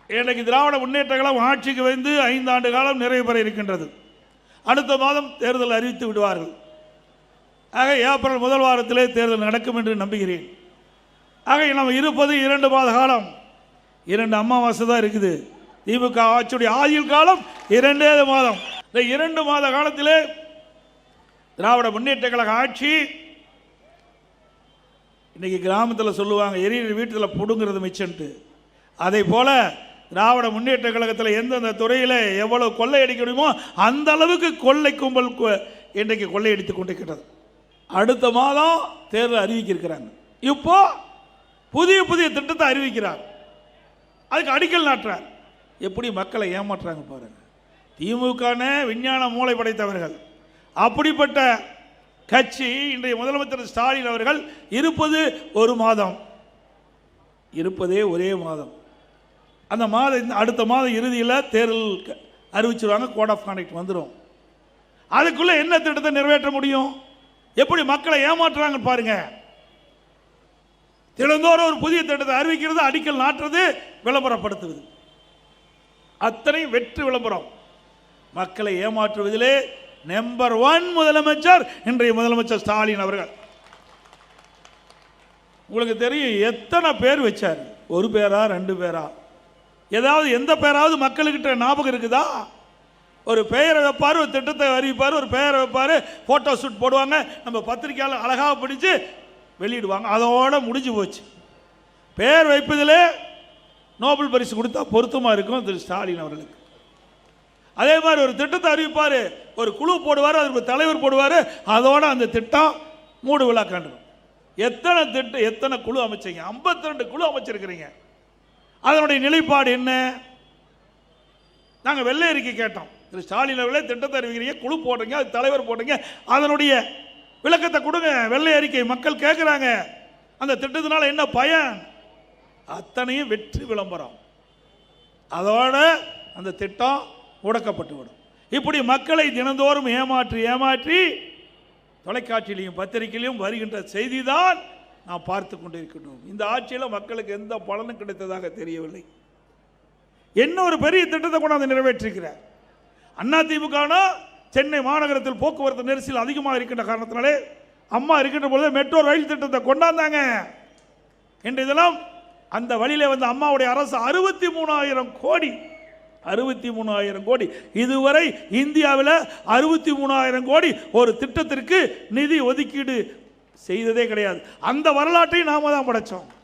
இன்றைக்கு திராவிட முன்னேற்ற கழகம் ஆட்சிக்கு வந்து 5 ஆண்டு காலம் நிறைவு பெற இருக்கின்றது. அடுத்த மாதம் தேர்தல் அறிவித்து விடுவார்கள். ஆக ஏப்ரல் முதல் வாரத்திலே தேர்தல் நடக்கும் என்று நம்புகிறேன். ஆக நம்ம இருப்பது 2 மாத காலம், 2 அமாவாசை தான் இருக்குது. திமுக ஆட்சியுடைய ஆயுள் காலம் 2 மாதம். இந்த 2 மாத காலத்திலே திராவிட முன்னேற்ற கழக ஆட்சி, இன்னைக்கு கிராமத்தில் சொல்லுவாங்க எரியிற வீட்டில் புடுங்கிறது மிச்சன்ட்டு, அதை போல திராவிட முன்னேற்ற கழகத்தில் எந்தெந்த துறையில் எவ்வளவு கொள்ளையடிக்கணுமோ அந்த அளவுக்கு கொள்ளை கும்பல் இன்றைக்கு கொள்ளையடித்து கொண்டிருக்கிறது. அடுத்த மாதம் தேர்தல் அறிவிக்கிறாங்க. இப்போ புதிய புதிய திட்டத்தை அறிவிக்கிறார், அதுக்கு அடிக்கல் நாட்டுறார். எப்படி மக்களை ஏமாற்றுறாங்க பாருங்க. திமுக விஞ்ஞான மூளை படைத்தவர்கள். அப்படிப்பட்ட கட்சி இன்றைய முதலமைச்சர் ஸ்டாலின் அவர்கள் இருப்பது 1 மாதம், இருப்பதே ஒரே மாதம். அந்த மாதம் அடுத்த மாதம் இறுதியில் தேர்தல் அறிவிச்சிருவாங்க, கோட் ஆஃப் கான்டக்ட் வந்துடும். அதுக்குள்ளே என்ன திட்டத்தை நிறைவேற்ற முடியும்? எப்படி மக்களை ஏமாற்றுறாங்க பாருங்க. தினந்தோறும் ஒரு புதிய திட்டத்தை அறிவிக்கிறது, அடிக்கல் நாட்டுறது, விளம்பரப்படுத்துவது, அத்தனை வெற்றி விளம்பரம். மக்களை ஏமாற்றுவதிலே நம்பர் 1 முதலமைச்சர் இன்றைய முதலமைச்சர் ஸ்டாலின் அவர்கள். உங்களுக்கு தெரியும் எத்தனை பேர் வச்சார்? 1 பேரா 2 பேரா? ஏதாவது எந்த பேராவது மக்கள்கிட்ட ஞாபகம் இருக்குதா? ஒரு பெயரை வைப்பார், ஒரு திட்டத்தை அறிவிப்பார், ஒரு பெயரை வைப்பார், ஃபோட்டோ ஷூட் போடுவாங்க, நம்ம பத்திரிகையாளர் அழகாக பிடிச்சு வெளியிடுவாங்க, அதோட முடிஞ்சு போச்சு. பெயர் வைப்பதிலே நோபல் பரிசு கொடுத்தா பொருத்தமாக இருக்கும் திரு ஸ்டாலின் அவர்களுக்கு. அதே மாதிரி ஒரு திட்டத்தை அறிவிப்பார், ஒரு குழு போடுவார், அதுக்கு தலைவர் போடுவார், அதோட அந்த திட்டம் மூடு விழா காண்டணும். எத்தனை திட்டம், எத்தனை குழு அமைச்சீங்க? 52 குழு அமைச்சிருக்கிறீங்க. அதனுடைய நிலைப்பாடு என்ன? நாங்கள் வெள்ளை அறிக்கை கேட்டோம். திரு ஸ்டாலின் அவர்களே திட்டத்தை அறிவிக்கிறீங்க, குழு போடுறீங்க, அது தலைவர் போடுறீங்க, அதனுடைய விளக்கத்தை கொடுங்க. வெள்ளை அறிக்கை மக்கள் கேட்குறாங்க. அந்த திட்டத்தினால என்ன பயன்? அத்தனையும் வெற்றி விளம்பரம். அதோட அந்த திட்டம் முடக்கப்பட்டு விடும். இப்படி மக்களை தினந்தோறும் ஏமாற்றி ஏமாற்றி தொலைக்காட்சியிலையும் பத்திரிகையிலையும் வருகின்ற செய்தி தான் நாம் பார்த்து கொண்டிருக்கின்றோம். இந்த ஆட்சியில் மக்களுக்கு எந்த பலனும் கிடைத்ததாக தெரியவில்லை. என்ன ஒரு பெரிய திட்டத்தை கொண்டாந்து நிறைவேற்றிருக்கிறார். அதிமுக சென்னை மாநகரத்தில் போக்குவரத்து நெரிசல் அதிகமாக இருக்கின்ற காரணத்தினாலே அம்மா இருக்கின்ற பொழுது மெட்ரோ ரயில் திட்டத்தை கொண்டாந்தாங்க. இன்றைய தினம் அந்த வழியிலே வந்து அம்மாவுடைய அரசு 63,000 கோடி 63,000 கோடி இதுவரை இந்தியாவில் 63,000 கோடி ஒரு திட்டத்திற்கு நிதி ஒதுக்கீடு செய்ததே கிடையாது. அந்த வரலாற்றை நாம தான் படைச்சோம்.